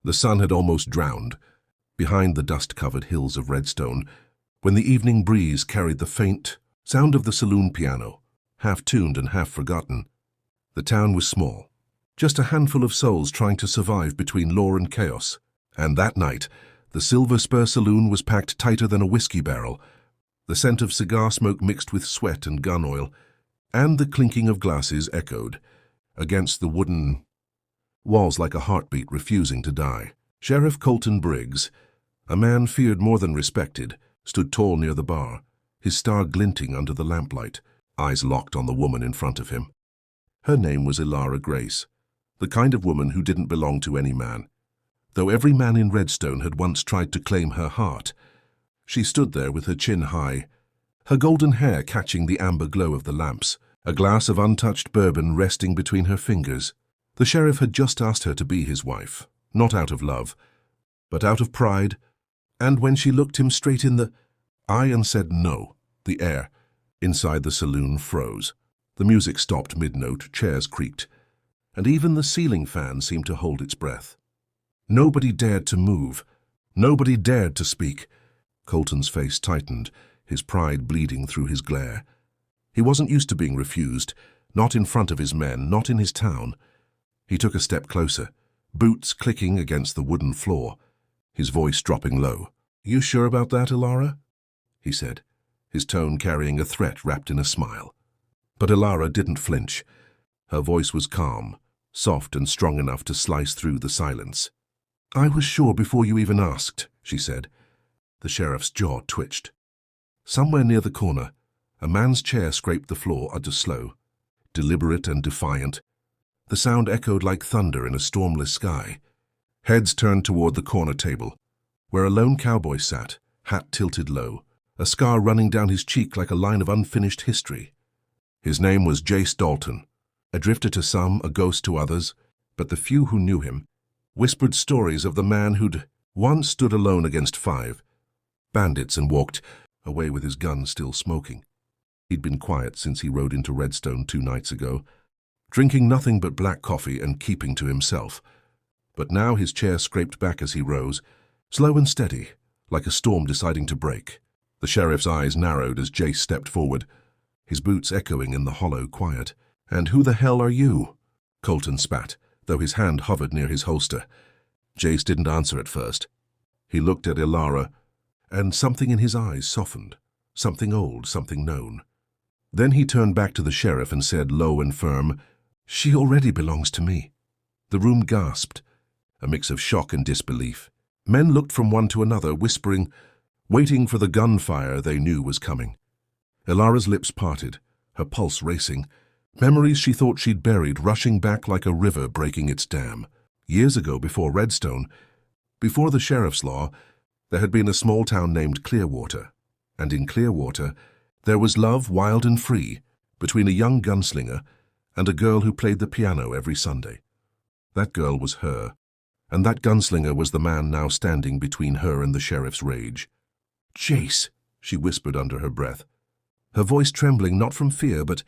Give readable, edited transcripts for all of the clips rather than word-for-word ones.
The sun had almost drowned, behind the dust-covered hills of Redstone, when the evening breeze carried the faint sound of the saloon piano, half-tuned and half-forgotten. The town was small, just a handful of souls trying to survive between law and chaos. And that night, the Silver Spur Saloon was packed tighter than a whiskey barrel. The scent of cigar smoke mixed with sweat and gun oil, and the clinking of glasses echoed against the wooden walls like a heartbeat refusing to die. Sheriff Colton Briggs, a man feared more than respected, stood tall near the bar, his star glinting under the lamplight, eyes locked on the woman in front of him. Her name was Elara Grace, the kind of woman who didn't belong to any man. Though every man in Redstone had once tried to claim her heart, she stood there with her chin high, her golden hair catching the amber glow of the lamps, a glass of untouched bourbon resting between her fingers. The sheriff had just asked her to be his wife, not out of love, but out of pride, and when she looked him straight in the eye and said no, the air inside the saloon froze. The music stopped mid-note, chairs creaked, and even the ceiling fan seemed to hold its breath. Nobody dared to move. Nobody dared to speak. Colton's face tightened, his pride bleeding through his glare. He wasn't used to being refused, not in front of his men, not in his town. He took a step closer, boots clicking against the wooden floor, his voice dropping low. "You sure about that, Elara?" he said, his tone carrying a threat wrapped in a smile. But Elara didn't flinch. Her voice was calm, soft and strong enough to slice through the silence. "I was sure before you even asked," she said. The sheriff's jaw twitched. Somewhere near the corner, a man's chair scraped the floor udder slow, deliberate and defiant. The sound echoed like thunder in a stormless sky. Heads turned toward the corner table, where a lone cowboy sat, hat tilted low, a scar running down his cheek like a line of unfinished history. His name was Jace Dalton, a drifter to some, a ghost to others, but the few who knew him whispered stories of the man who'd once stood alone against 5 bandits and walked away with his gun still smoking. He'd been quiet since he rode into Redstone 2 nights ago, drinking nothing but black coffee and keeping to himself. But now his chair scraped back as he rose, slow and steady, like a storm deciding to break. The sheriff's eyes narrowed as Jace stepped forward, his boots echoing in the hollow quiet. "And who the hell are you?" Colton spat, though his hand hovered near his holster. Jace didn't answer at first. He looked at Elara, and something in his eyes softened, something old, something known. Then he turned back to the sheriff and said, low and firm, "She already belongs to me." The room gasped, a mix of shock and disbelief. Men looked from one to another, whispering, waiting for the gunfire they knew was coming. Elara's lips parted, her pulse racing, memories she thought she'd buried rushing back like a river breaking its dam. Years ago, before Redstone, before the sheriff's law, there had been a small town named Clearwater, and in Clearwater there was love wild and free between a young gunslinger and a girl who played the piano every Sunday. That girl was her, and that gunslinger was the man now standing between her and the sheriff's rage. "Jace," she whispered under her breath, her voice trembling not from fear but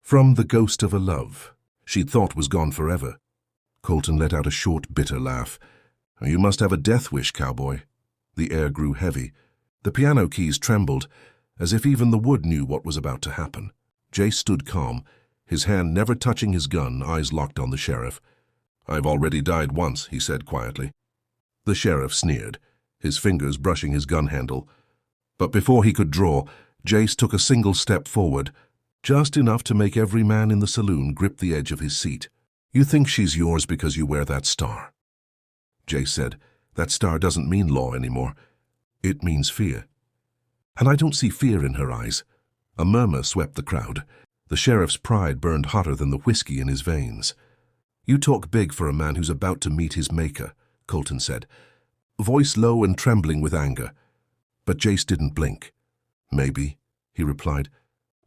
from the ghost of a love she'd thought was gone forever. Colton let out a short, bitter laugh. "You must have a death wish, cowboy." The air grew heavy. The piano keys trembled, as if even the wood knew what was about to happen. Jace stood calm, his hand never touching his gun, eyes locked on the sheriff. "I've already died once," he said quietly. The sheriff sneered, his fingers brushing his gun handle. But before he could draw, Jace took a single step forward, just enough to make every man in the saloon grip the edge of his seat. "You think she's yours because you wear that star?" Jace said, "That star doesn't mean law anymore. It means fear." "And I don't see fear in her eyes." A murmur swept the crowd. The sheriff's pride burned hotter than the whiskey in his veins. "You talk big for a man who's about to meet his maker," Colton said, voice low and trembling with anger. But Jace didn't blink. "Maybe," he replied,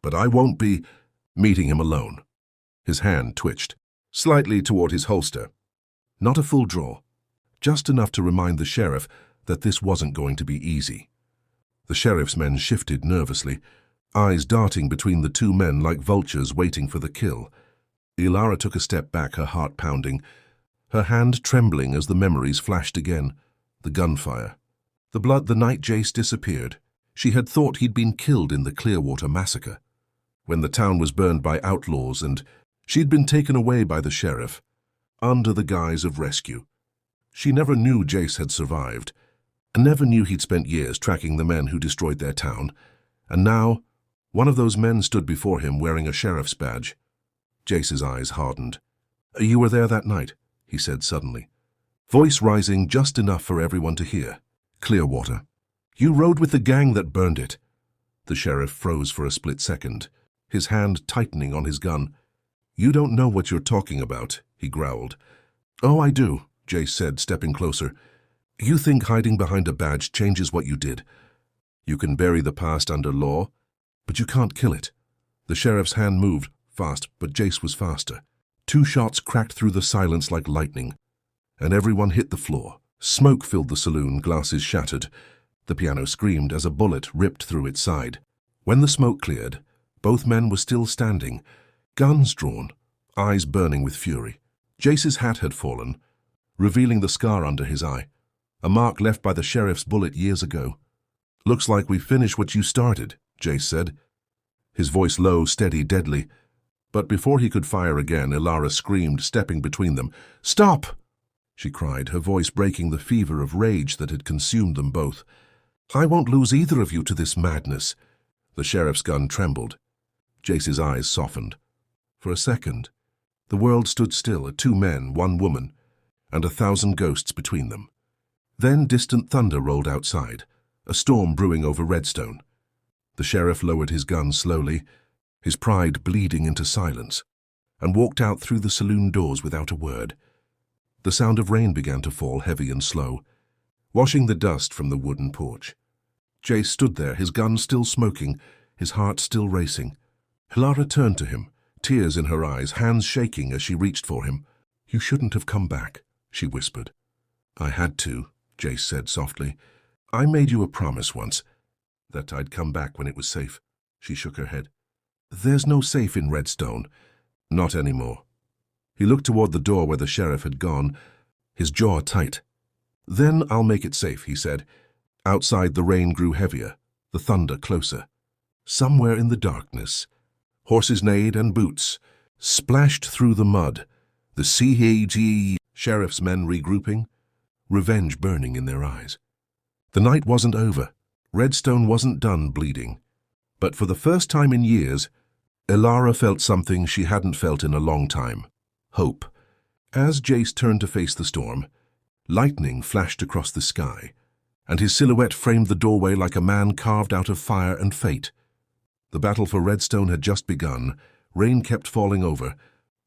"but I won't be meeting him alone." His hand twitched, slightly toward his holster. Not a full draw, just enough to remind the sheriff that this wasn't going to be easy. The sheriff's men shifted nervously, eyes darting between the 2 men like vultures waiting for the kill. Elara took a step back, her heart pounding, her hand trembling as the memories flashed again. The gunfire. The blood the night Jace disappeared. She had thought he'd been killed in the Clearwater massacre, when the town was burned by outlaws and she'd been taken away by the sheriff, under the guise of rescue. She never knew Jace had survived, and never knew he'd spent years tracking the men who destroyed their town. And now, one of those men stood before him wearing a sheriff's badge. Jace's eyes hardened. "You were there that night," he said suddenly, voice rising just enough for everyone to hear. "Clearwater. You rode with the gang that burned it." The sheriff froze for a split second, his hand tightening on his gun. "You don't know what you're talking about," he growled. "Oh, I do," Jace said, stepping closer. "You think hiding behind a badge changes what you did. You can bury the past under law, but you can't kill it." The sheriff's hand moved, fast, but Jace was faster. 2 shots cracked through the silence like lightning, and everyone hit the floor. Smoke filled the saloon, glasses shattered. The piano screamed as a bullet ripped through its side. When the smoke cleared, both men were still standing, guns drawn, eyes burning with fury. Jace's hat had fallen, revealing the scar under his eye, a mark left by the sheriff's bullet years ago. "Looks like we finished what you started," Jace said, his voice low, steady, deadly. But before he could fire again, Ilara screamed, stepping between them. "Stop!" she cried, her voice breaking the fever of rage that had consumed them both. "I won't lose either of you to this madness." The sheriff's gun trembled. Jace's eyes softened. For a second, the world stood still at 2 men, 1 woman, and 1,000 ghosts between them. Then distant thunder rolled outside, a storm brewing over Redstone. The sheriff lowered his gun slowly, his pride bleeding into silence, and walked out through the saloon doors without a word. The sound of rain began to fall, heavy and slow, washing the dust from the wooden porch. Jace stood there, his gun still smoking, his heart still racing. Ilara turned to him, tears in her eyes, hands shaking as she reached for him. "You shouldn't have come back," she whispered. "I had to," Jace said softly. "I made you a promise once, that I'd come back when it was safe." She shook her head. "There's no safe in Redstone. Not anymore." He looked toward the door where the sheriff had gone, his jaw tight. "Then I'll make it safe," he said. Outside the rain grew heavier, the thunder closer. Somewhere in the darkness, horses neighed and boots splashed through the mud, the CAG sheriff's men regrouping, revenge burning in their eyes. The night wasn't over. Redstone wasn't done bleeding. But for the first time in years, Ilara felt something she hadn't felt in a long time. Hope. As Jace turned to face the storm, lightning flashed across the sky, and his silhouette framed the doorway like a man carved out of fire and fate. The battle for Redstone had just begun. Rain kept falling over.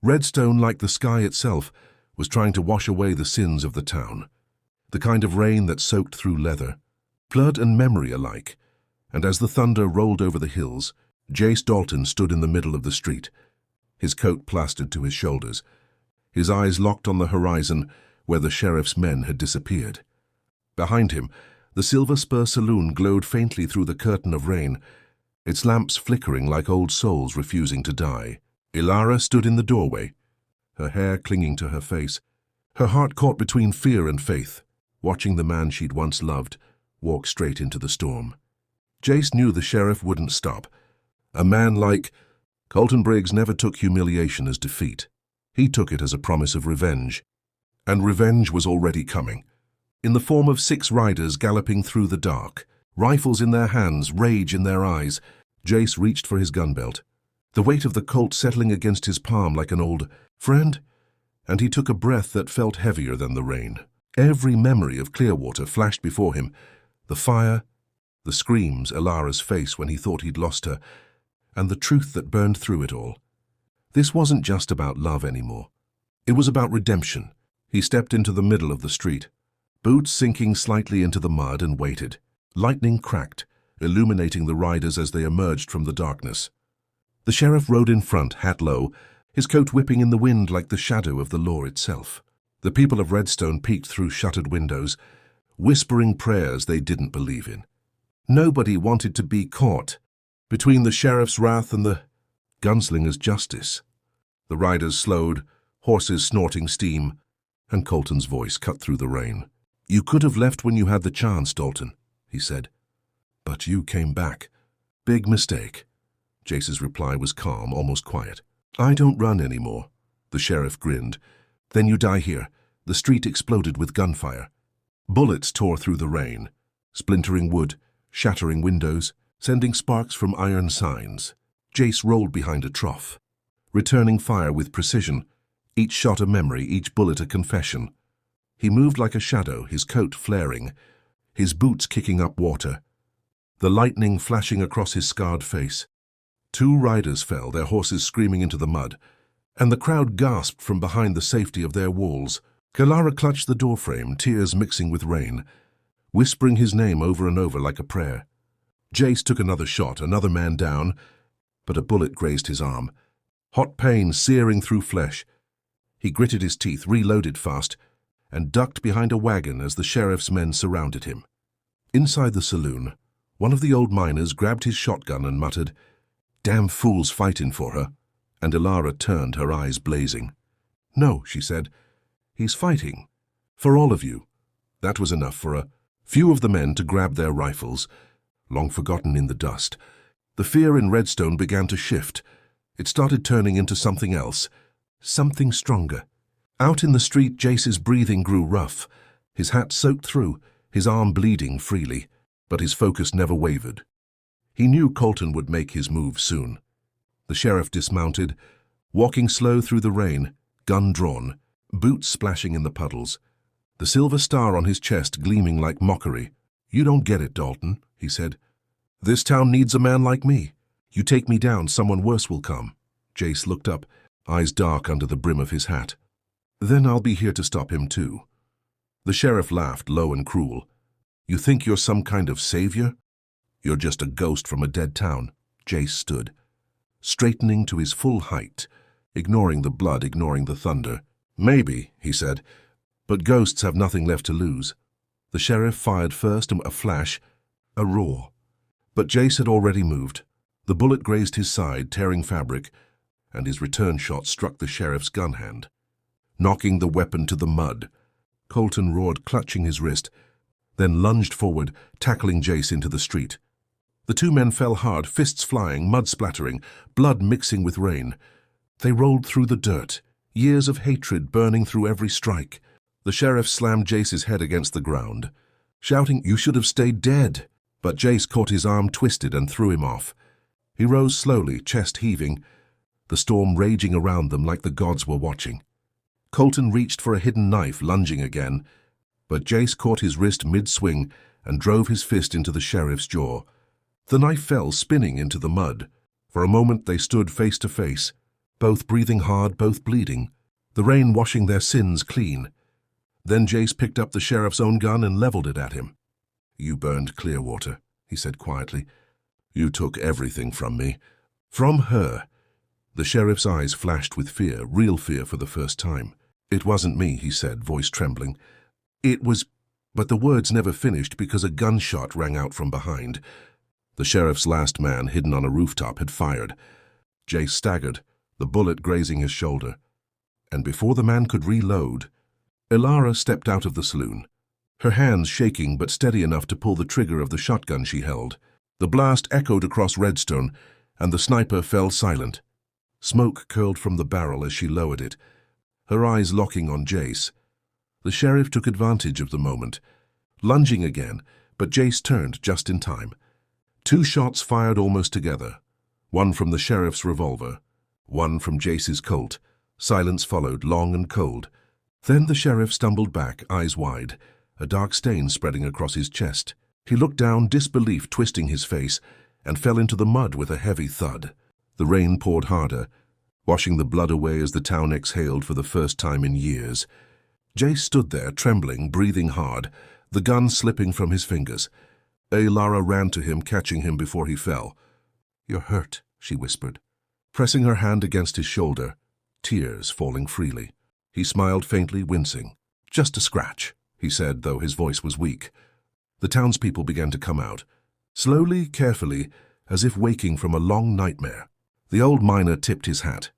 Redstone, like the sky itself, was trying to wash away the sins of the town. The kind of rain that soaked through leather, blood and memory alike. And as the thunder rolled over the hills, Jace Dalton stood in the middle of the street, his coat plastered to his shoulders, his eyes locked on the horizon where the sheriff's men had disappeared. Behind him, the Silver Spur Saloon glowed faintly through the curtain of rain, its lamps flickering like old souls refusing to die. Ilara stood in the doorway, her hair clinging to her face, her heart caught between fear and faith, watching the man she'd once loved walk straight into the storm. Jace knew the sheriff wouldn't stop. A man like Colton Briggs never took humiliation as defeat. He took it as a promise of revenge. And revenge was already coming, in the form of 6 riders galloping through the dark, rifles in their hands, rage in their eyes. Jace reached for his gun belt, the weight of the Colt settling against his palm like an old friend, and he took a breath that felt heavier than the rain. Every memory of Clearwater flashed before him, the fire, the screams, Ilara's face when he thought he'd lost her, and the truth that burned through it all. This wasn't just about love anymore. It was about redemption. He stepped into the middle of the street, boots sinking slightly into the mud, and waited. Lightning cracked, illuminating the riders as they emerged from the darkness. The sheriff rode in front, hat low, his coat whipping in the wind like the shadow of the law itself. The people of Redstone peeked through shuttered windows, whispering prayers they didn't believe in. Nobody wanted to be caught between the sheriff's wrath and the gunslinger's justice. The riders slowed, horses snorting steam. And Colton's voice cut through the rain. "You could have left when you had the chance, Dalton," he said. "But you came back. Big mistake." Jace's reply was calm, almost quiet. "I don't run anymore." The sheriff grinned. "Then you die here." The street exploded with gunfire. Bullets tore through the rain, splintering wood, shattering windows, sending sparks from iron signs. Jace rolled behind a trough, returning fire with precision, each shot a memory, each bullet a confession. He moved like a shadow, his coat flaring, his boots kicking up water, the lightning flashing across his scarred face. 2 riders fell, their horses screaming into the mud, and the crowd gasped from behind the safety of their walls. Kalara clutched the doorframe, tears mixing with rain, whispering his name over and over like a prayer. Jace took another shot, another man down, but a bullet grazed his arm. Hot pain searing through flesh. He gritted his teeth, reloaded fast, and ducked behind a wagon as the sheriff's men surrounded him. Inside the saloon, one of the old miners grabbed his shotgun and muttered, "Damn fools fighting for her," and Ilara turned, her eyes blazing. "No," she said, "he's fighting. For all of you." That was enough for a few of the men to grab their rifles, long forgotten in the dust. The fear in Redstone began to shift. It started turning into something else, something stronger. Out in the street, Jace's breathing grew rough, his hat soaked through, his arm bleeding freely, but his focus never wavered. He knew Colton would make his move soon. The sheriff dismounted, walking slow through the rain, gun drawn, boots splashing in the puddles, the silver star on his chest gleaming like mockery. "You don't get it, Dalton," he said. "This town needs a man like me. You take me down, someone worse will come." Jace looked up, eyes dark under the brim of his hat. "Then I'll be here to stop him too." The sheriff laughed, low and cruel. "You think you're some kind of savior? You're just a ghost from a dead town." Jace stood, straightening to his full height, ignoring the blood, ignoring the thunder. "Maybe," he said, "but ghosts have nothing left to lose." The sheriff fired first, a flash, a roar. But Jace had already moved. The bullet grazed his side, tearing fabric, and his return shot struck the sheriff's gun hand, knocking the weapon to the mud. Colton roared, clutching his wrist, then lunged forward, tackling Jace into the street. The 2 men fell hard, fists flying, mud splattering, blood mixing with rain. They rolled through the dirt, years of hatred burning through every strike. The sheriff slammed Jace's head against the ground, shouting, "You should have stayed dead." But Jace caught his arm twisted and threw him off. He rose slowly, chest heaving, the storm raging around them like the gods were watching. Colton reached for a hidden knife, lunging again, but Jace caught his wrist mid-swing and drove his fist into the sheriff's jaw. The knife fell, spinning into the mud. For a moment they stood face to face, both breathing hard, both bleeding, the rain washing their sins clean. Then Jace picked up the sheriff's own gun and leveled it at him. "You burned Clearwater," he said quietly. "You took everything from me." From her. The sheriff's eyes flashed with fear, real fear for the first time. "It wasn't me," he said, voice trembling. "It was—" But the words never finished because a gunshot rang out from behind. The sheriff's last man, hidden on a rooftop, had fired. Jace staggered, the bullet grazing his shoulder. And before the man could reload, Ilara stepped out of the saloon, her hands shaking but steady enough to pull the trigger of the shotgun she held. The blast echoed across Redstone, and the sniper fell silent. Smoke curled from the barrel as she lowered it, her eyes locking on Jace. The sheriff took advantage of the moment, lunging again, but Jace turned just in time. 2 shots fired almost together, one from the sheriff's revolver, one from Jace's Colt. Silence followed, long and cold. Then the sheriff stumbled back, eyes wide, a dark stain spreading across his chest. He looked down, disbelief twisting his face, and fell into the mud with a heavy thud. The rain poured harder, washing the blood away as the town exhaled for the first time in years. Jace stood there, trembling, breathing hard, the gun slipping from his fingers. Lara ran to him, catching him before he fell. "You're hurt," she whispered, pressing her hand against his shoulder, tears falling freely. He smiled faintly, wincing. "Just a scratch," he said, though his voice was weak. The townspeople began to come out, slowly, carefully, as if waking from a long nightmare. The old miner tipped his hat.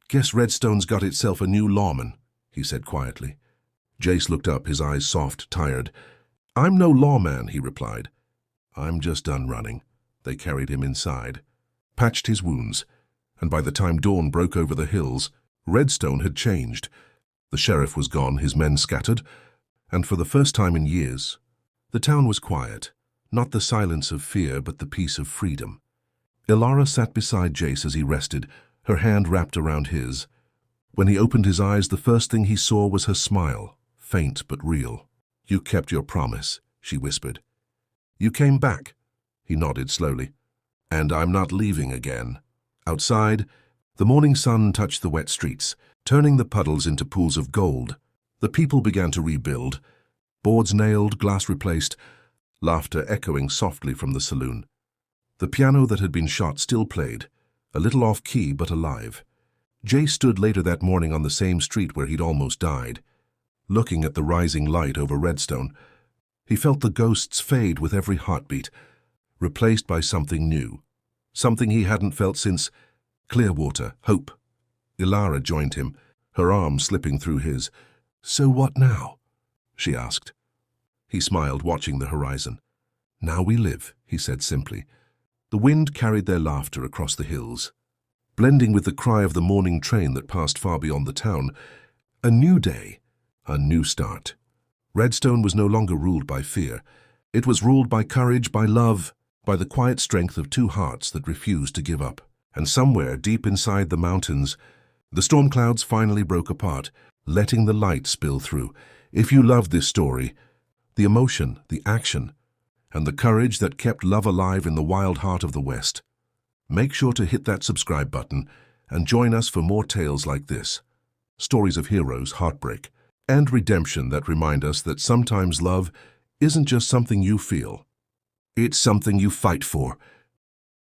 "Guess Redstone's got itself a new lawman," he said quietly. Jace looked up, his eyes soft, tired. "I'm no lawman," he replied. "I'm just done running." They carried him inside, patched his wounds, and by the time dawn broke over the hills, Redstone had changed. The sheriff was gone, his men scattered, and for the first time in years, the town was quiet, not the silence of fear, but the peace of freedom. Ilara sat beside Jace as he rested, her hand wrapped around his. When he opened his eyes, the first thing he saw was her smile, faint but real. "You kept your promise," she whispered. "You came back." He nodded slowly. "And I'm not leaving again." Outside, the morning sun touched the wet streets, turning the puddles into pools of gold. The people began to rebuild, boards nailed, glass replaced, laughter echoing softly from the saloon. The piano that had been shot still played, a little off-key but alive. Jay stood later that morning on the same street where he'd almost died, looking at the rising light over Redstone. He felt the ghosts fade with every heartbeat, replaced by something new, something he hadn't felt since Clearwater, hope. Ilara joined him, her arm slipping through his. "So what now?" she asked. He smiled, watching the horizon. "Now we live," he said simply. The wind carried their laughter across the hills, blending with the cry of the morning train that passed far beyond the town. A new day, a new start. Redstone was no longer ruled by fear. It was ruled by courage, by love, by the quiet strength of two hearts that refused to give up. And somewhere deep inside the mountains, the storm clouds finally broke apart, letting the light spill through. If you loved this story, the emotion, the action, and the courage that kept love alive in the wild heart of the West, make sure to hit that subscribe button and join us for more tales like this. Stories of heroes, heartbreak, and redemption that remind us that sometimes love isn't just something you feel. It's something you fight for.